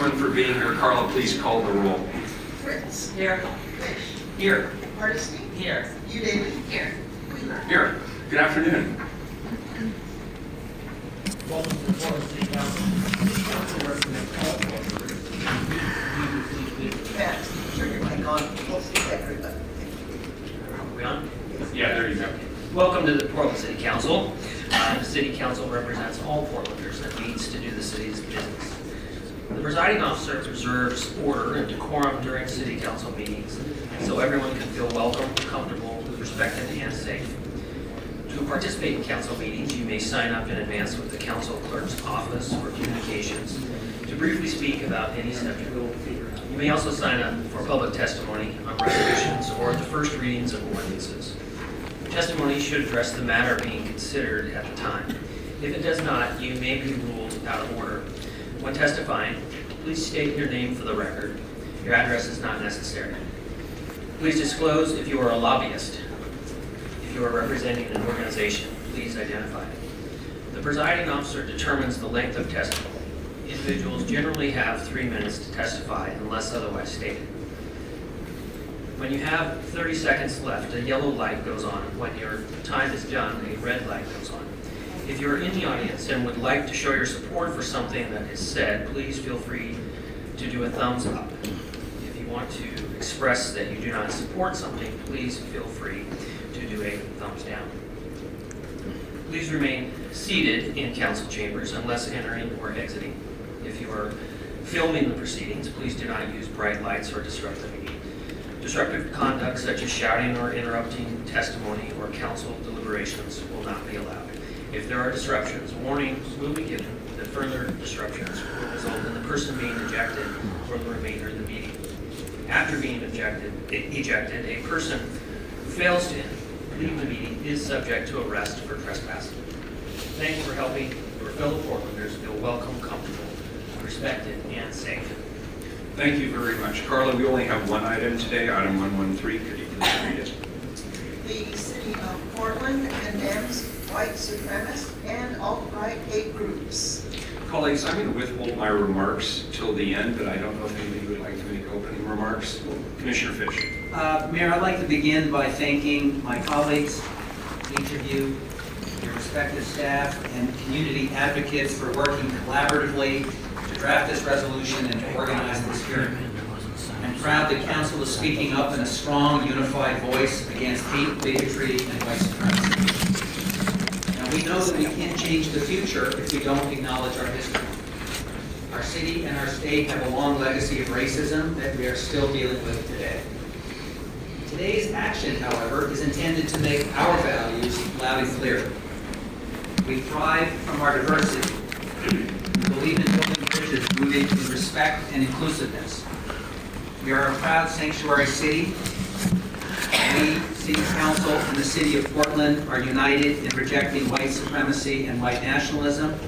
everyone for being here. Carla, please call the roll. Fritz. Here. Fish. Here. Hardesty. Here. You David. Here. Wheeler. Here. Good afternoon. Welcome to the Portland City Council. City Council represents all corporations. Matt, turn your mic on. We'll see everybody. Are we on? Yeah, there you go. Welcome to the Portland City Council. The City Council represents all Portlanders and meets to do the city's business. The presiding officer observes order and decorum during City Council meetings so everyone can feel welcome, comfortable, respected, and safe. To participate in council meetings, you may sign up in advance with the council clerk's office or communications to briefly speak about any subject. You may also sign up for public testimony on resolutions or the first readings of ordinances. Testimony should address the matter being considered at the time. If it does not, you may be ruled out of order. When testifying, please state your name for the record. Your address is not necessary. Please disclose if you are a lobbyist. If you are representing an organization, please identify. The presiding officer determines the length of testimony. Individuals generally have 3 minutes to testify unless otherwise stated. When you have 30 seconds left, a yellow light goes on. When your time is done, a red light goes on. If you're in the audience and would like to show your support for something that is said, please feel free to do a thumbs up. If you want to express that you do not support something, please feel free to do a thumbs down. Please remain seated in council chambers unless entering or exiting. If you are filming the proceedings, please do not use bright lights or disrupt the meeting. Disruptive conduct such as shouting or interrupting testimony or council deliberations will not be allowed. If there are disruptions, warnings will be given that further disruptions will result in the person being ejected for the remainder of the meeting. After being ejected, a person who fails to leave the meeting is subject to arrest for trespassing. Thank you for helping your fellow Portlanders feel welcome, comfortable, respected, and safe. Thank you very much. Carla, we only have one item today, item 113. Could you please read it? The city of Portland condemns white supremacist and alt-right hate groups. Colleagues, I'm going to withhold my remarks till the end, but I don't know if anybody would like to make opening remarks. Commissioner Fish. Mayor, I'd like to begin by thanking my colleagues, each of you, your respective staff, and community advocates for working collaboratively to draft this resolution and to organize this hearing. I'm proud that council is speaking up in a strong, unified voice against hate, bigotry, and white supremacy. Now, we know that we can't change the future if we don't acknowledge our history. Our city and our state have a long legacy of racism that we are still dealing with today. Today's action, however, is intended to make our values loud and clear. We thrive from our diversity. We believe in building bridges rooted in respect and inclusiveness. We are a proud sanctuary city. We, City Council, and the City of Portland are united in rejecting white supremacy and white nationalism,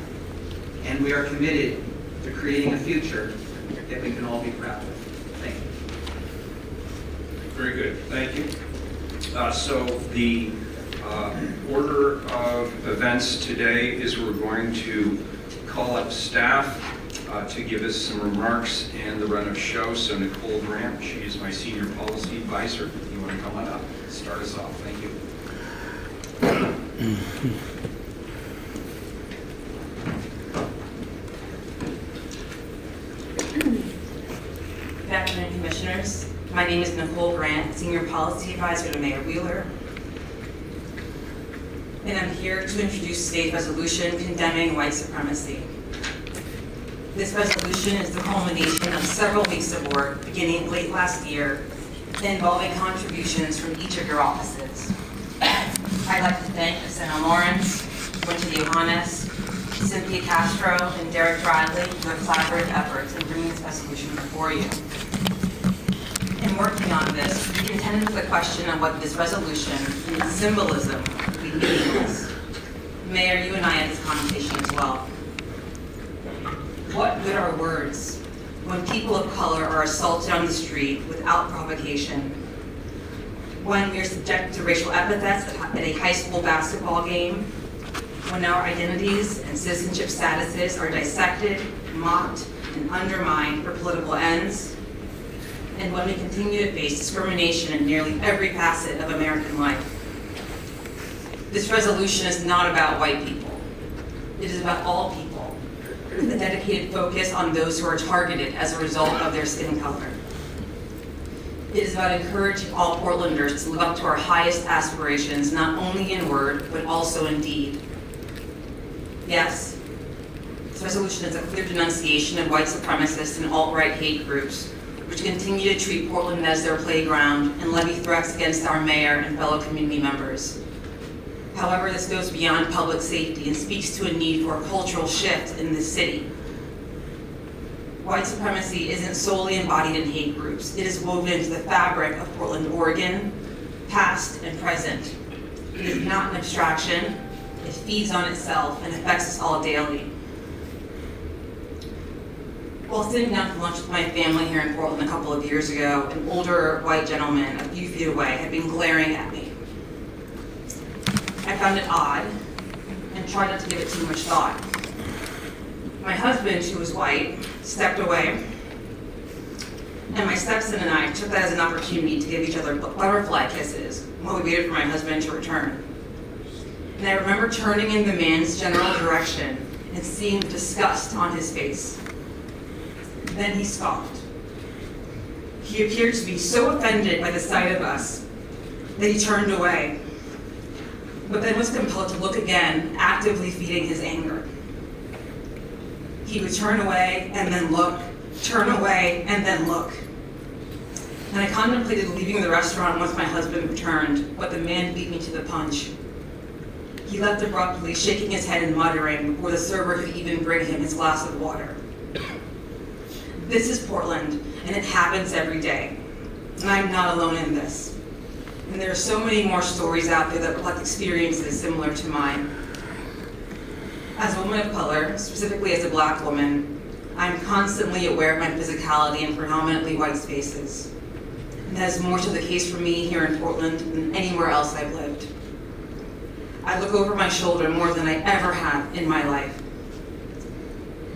and we are committed to creating a future that we can all be proud of. Thank you. Very good. Thank you. So the order of events today is we're going to call up staff to give us some remarks and the run of show. So Nicole Grant, she is my senior policy advisor. You want to come on up? Start us off. Thank you. Good afternoon, Commissioners. My name is Nicole Grant, Senior Policy Advisor to Mayor Wheeler. And I'm here to introduce today's resolution condemning white supremacy. This resolution is the culmination of several weeks of work beginning late last year involving contributions from each of your offices. I'd like to thank Asena Lawrence, Winter Johannes, Cynthia Castro, and Derek Bradley for their collaborative efforts in bringing this resolution before you. In working on this, we contended with the question of what this resolution and its symbolism would be meaningless. Mayor, you and I had this conversation as well. What good are words when people of color are assaulted on the street without provocation? When we are subjected to racial epithets at a high school basketball game? When our identities and citizenship statuses are dissected, mocked, and and undermined for political ends, and when we continue to face discrimination in nearly every facet of American life. This resolution is not about white people. It is about all people, with a dedicated focus on those who are targeted as a result of their skin color. It is about encouraging all Portlanders to live up to our highest aspirations, not only in word, but also in deed. Yes, this resolution is a clear denunciation of white supremacist and alt-right hate groups, which continue to treat Portland as their playground and levy threats against our mayor and fellow community members. However, this goes beyond public safety and speaks to a need for a cultural shift in this city. White supremacy isn't solely embodied in hate groups. It is woven into the fabric of Portland, Oregon, past and present. It is not an abstraction. It feeds on itself and affects us all daily. While sitting down for lunch with my family here in Portland a couple of years ago, an older white gentleman a few feet away had been glaring at me. I found it odd and tried not to give it too much thought. My husband, who was white, stepped away, and my stepson and I took that as an opportunity to give each other butterfly kisses while we waited for my husband to return. And I remember turning in the man's general direction and seeing disgust on his face. Then he scoffed. He appeared to be so offended by the sight of us that he turned away, but then was compelled to look again, actively feeding his anger. He would turn away and then look, turn away and then look. And I contemplated leaving the restaurant once my husband returned, but the man beat me to the punch. He left abruptly, shaking his head and muttering before the server could even bring him his glass of water. This is Portland, and it happens every day. And I'm not alone in this. And there are so many more stories out there that reflect experiences similar to mine. As a woman of color, specifically as a Black woman, I'm constantly aware of my physicality in predominantly white spaces. And that is more so the case for me here in Portland than anywhere else I've lived. I look over my shoulder more than I ever have in my life.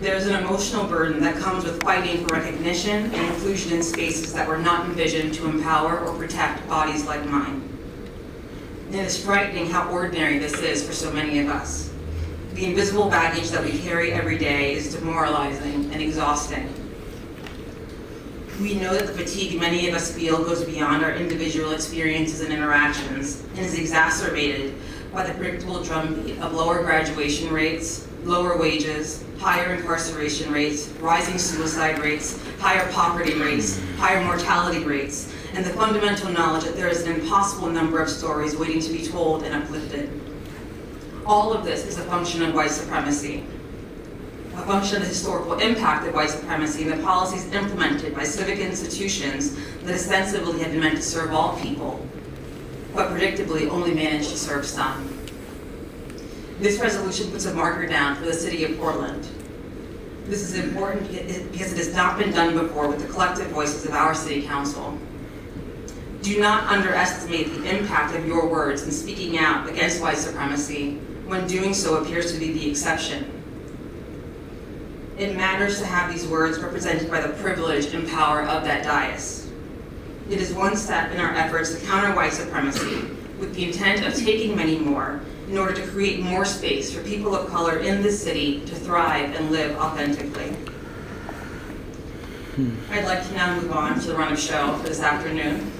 There's an emotional burden that comes with fighting for recognition and inclusion in spaces that were not envisioned to empower or protect bodies like mine. And it is frightening how ordinary this is for so many of us. The invisible baggage that we carry every day is demoralizing and exhausting. We know that the fatigue many of us feel goes beyond our individual experiences and interactions and is exacerbated by the predictable drumbeat of lower graduation rates, lower wages, higher incarceration rates, rising suicide rates, higher poverty rates, higher mortality rates, and the fundamental knowledge that there is an impossible number of stories waiting to be told and uplifted. All of this is a function of white supremacy, a function of the historical impact of white supremacy and the policies implemented by civic institutions that ostensibly have been meant to serve all people, but predictably only manage to serve some. This resolution puts a marker down for the city of Portland. This is important because it has not been done before with the collective voices of our city council. Do not underestimate the impact of your words in speaking out against white supremacy when doing so appears to be the exception. It matters to have these words represented by the privilege and power of that dais. It is one step in our efforts to counter white supremacy with the intent of taking many more in order to create more space for people of color in this city to thrive and live authentically. I'd like to now move on to the run of show for this afternoon.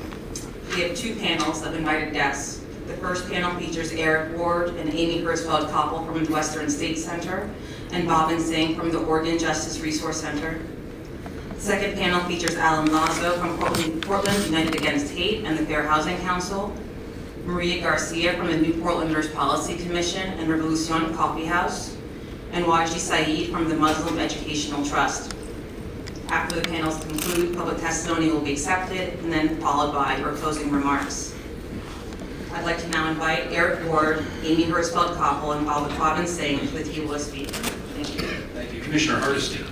We have two panels of invited guests. The first panel features Eric Ward and Amy Hirschfeld-Koppel from the Western State Center and Bhavin Singh from the Oregon Justice Resource Center. The second panel features Alan Lazo from Portland United Against Hate and the Fair Housing Council, Maria Garcia from the New Portlanders Policy Commission and Revolucion Coffee House, and Waji Saeed from the Muslim Educational Trust. After the panels conclude, public testimony will be accepted and then followed by your closing remarks. I'd like to now invite Eric Ward, Amy Hirschfeld-Koppel, and Bhavin Singh to the table to speak. Thank you. Thank you. Commissioner Hardesty.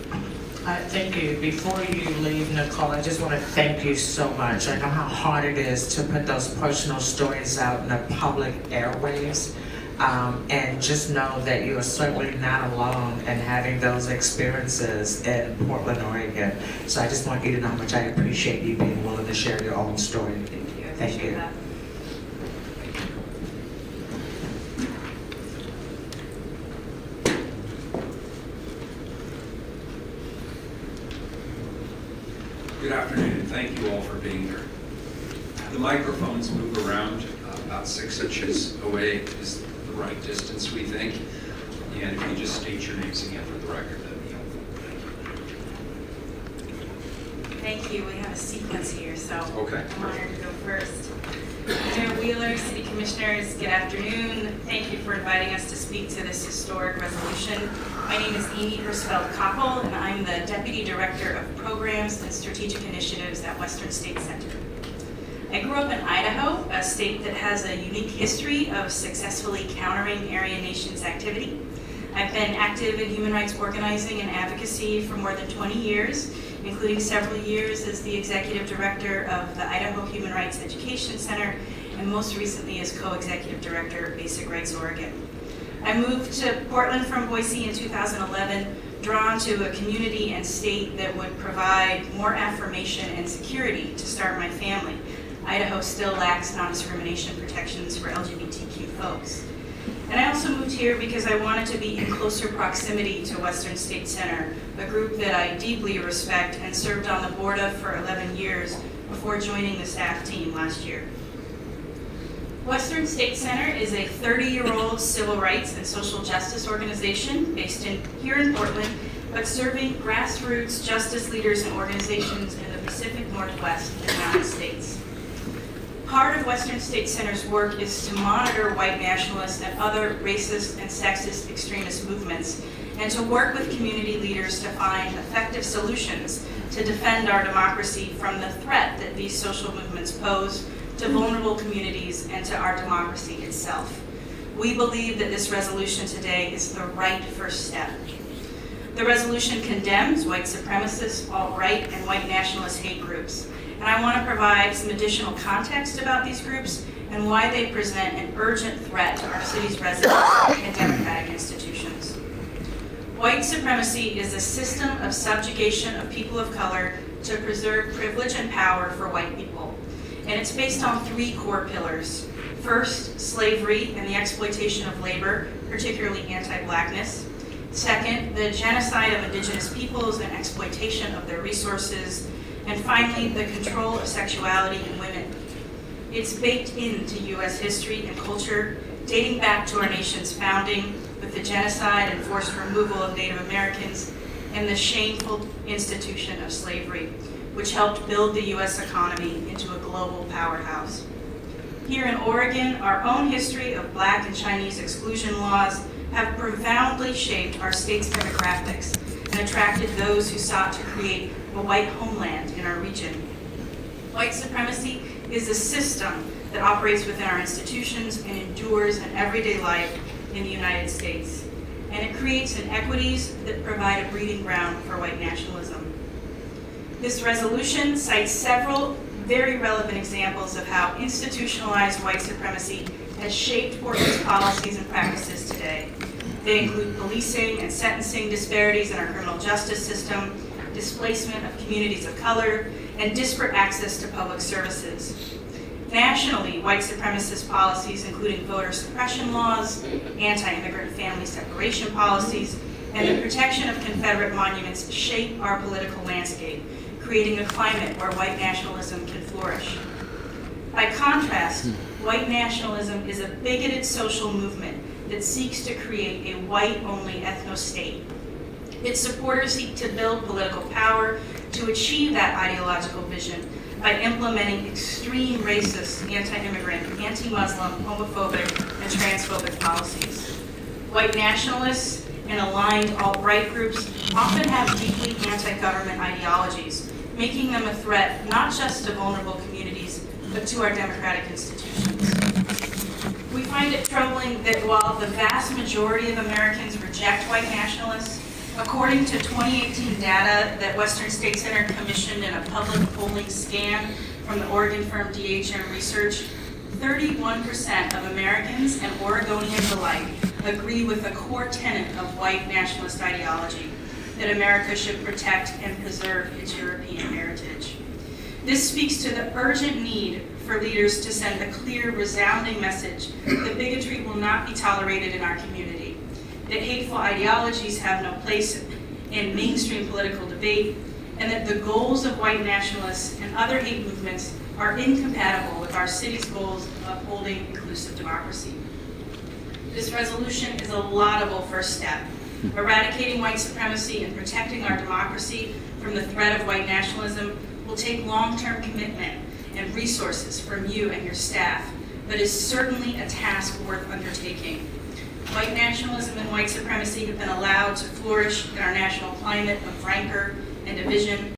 Thank you. Before you leave, Nicole, I just want to thank you so much. I know how hard it is to put those personal stories out in the public airwaves. And just know that you are certainly not alone in having those experiences in Portland, Oregon. So I just want you to know how much I appreciate you being willing to share your own story. Thank you. I Thank appreciate you. that. Good afternoon, and thank you all for being here. The microphones move around about 6 inches away is the right distance, we think. And if you just state your names again for the record, that'd be helpful. Thank you. Thank you. We have a sequence here, so Okay. I'm honored to go first. Mayor Wheeler, City Commissioners, good afternoon. Thank you for inviting us to speak to this historic resolution. My name is Amy Hirschfeld-Koppel, and I'm the Deputy Director of Programs and Strategic Initiatives at Western State Center. I grew up in Idaho, a state that has a unique history of successfully countering Aryan Nations activity. I've been active in human rights organizing and advocacy for more than 20 years, including several years as the Executive Director of the Idaho Human Rights Education Center, and most recently as Co-Executive Director of Basic Rights Oregon. I moved to Portland from Boise in 2011, drawn to a community and state that would provide more affirmation and security to start my family. Idaho still lacks non-discrimination protections for LGBTQ folks. And I also moved here because I wanted to be in closer proximity to Western State Center, a group that I deeply respect and served on the board of for 11 years before joining the staff team last year. Western State Center is a 30-year-old civil rights and social justice organization based here in Portland, but serving grassroots justice leaders and organizations in the Pacific Northwest and Mountain States. Part of Western State Center's work is to monitor white nationalist and other racist and sexist extremist movements, and to work with community leaders to find effective solutions to defend our democracy from the threat that these social movements pose to vulnerable communities and to our democracy itself. We believe that this resolution today is the right first step. The resolution condemns white supremacist, alt-right, and white nationalist hate groups. And I want to provide some additional context about these groups and why they present an urgent threat to our city's residents and democratic institutions. White supremacy is a system of subjugation of people of color to preserve privilege and power for white people. And it's based on 3 core pillars. First, slavery and the exploitation of labor, particularly anti-Blackness. Second, the genocide of indigenous peoples and exploitation of their resources. And finally, the control of sexuality in women. It's baked into U.S. history and culture, dating back to our nation's founding with the genocide and forced removal of Native Americans and the shameful institution of slavery, which helped build the U.S. economy into a global powerhouse. Here in Oregon, our own history of Black and Chinese exclusion laws have profoundly shaped our state's demographics and attracted those who sought to create a white homeland in our region. White supremacy is a system that operates within our institutions and endures in everyday life in the United States. And it creates inequities that provide a breeding ground for white nationalism. This resolution cites several very relevant examples of how institutionalized white supremacy has shaped Portland's policies and practices today. They include policing and sentencing disparities in our criminal justice system, displacement of communities of color, and disparate access to public services. Nationally, white supremacist policies, including voter suppression laws, anti-immigrant family separation policies, and the protection of Confederate monuments shape our political landscape, creating a climate where white nationalism can flourish. By contrast, white nationalism is a bigoted social movement that seeks to create a white-only ethno-state. Its supporters seek to build political power to achieve that ideological vision by implementing extreme racist, anti-immigrant, anti-Muslim, homophobic, and transphobic policies. White nationalists and aligned alt-right groups often have deeply anti-government ideologies, making them a threat not just to vulnerable communities, but to our democratic institutions. We find it troubling that while the vast majority of Americans reject white nationalists, according to 2018 data that Western State Center commissioned in a public polling scan from the Oregon firm DHM Research, 31% of Americans and Oregonians alike agree with the core tenet of white nationalist ideology, that America should protect and preserve its European heritage. This speaks to the urgent need for leaders to send a clear, resounding message that bigotry will not be tolerated in our community, that hateful ideologies have no place in mainstream political debate, and that the goals of white nationalists and other hate movements are incompatible with our city's goals of upholding inclusive democracy. This resolution is a laudable first step. Eradicating white supremacy and protecting our democracy from the threat of white nationalism will take long-term commitment and resources from you and your staff, but is certainly a task worth undertaking. White nationalism and white supremacy have been allowed to flourish in our national climate of rancor and division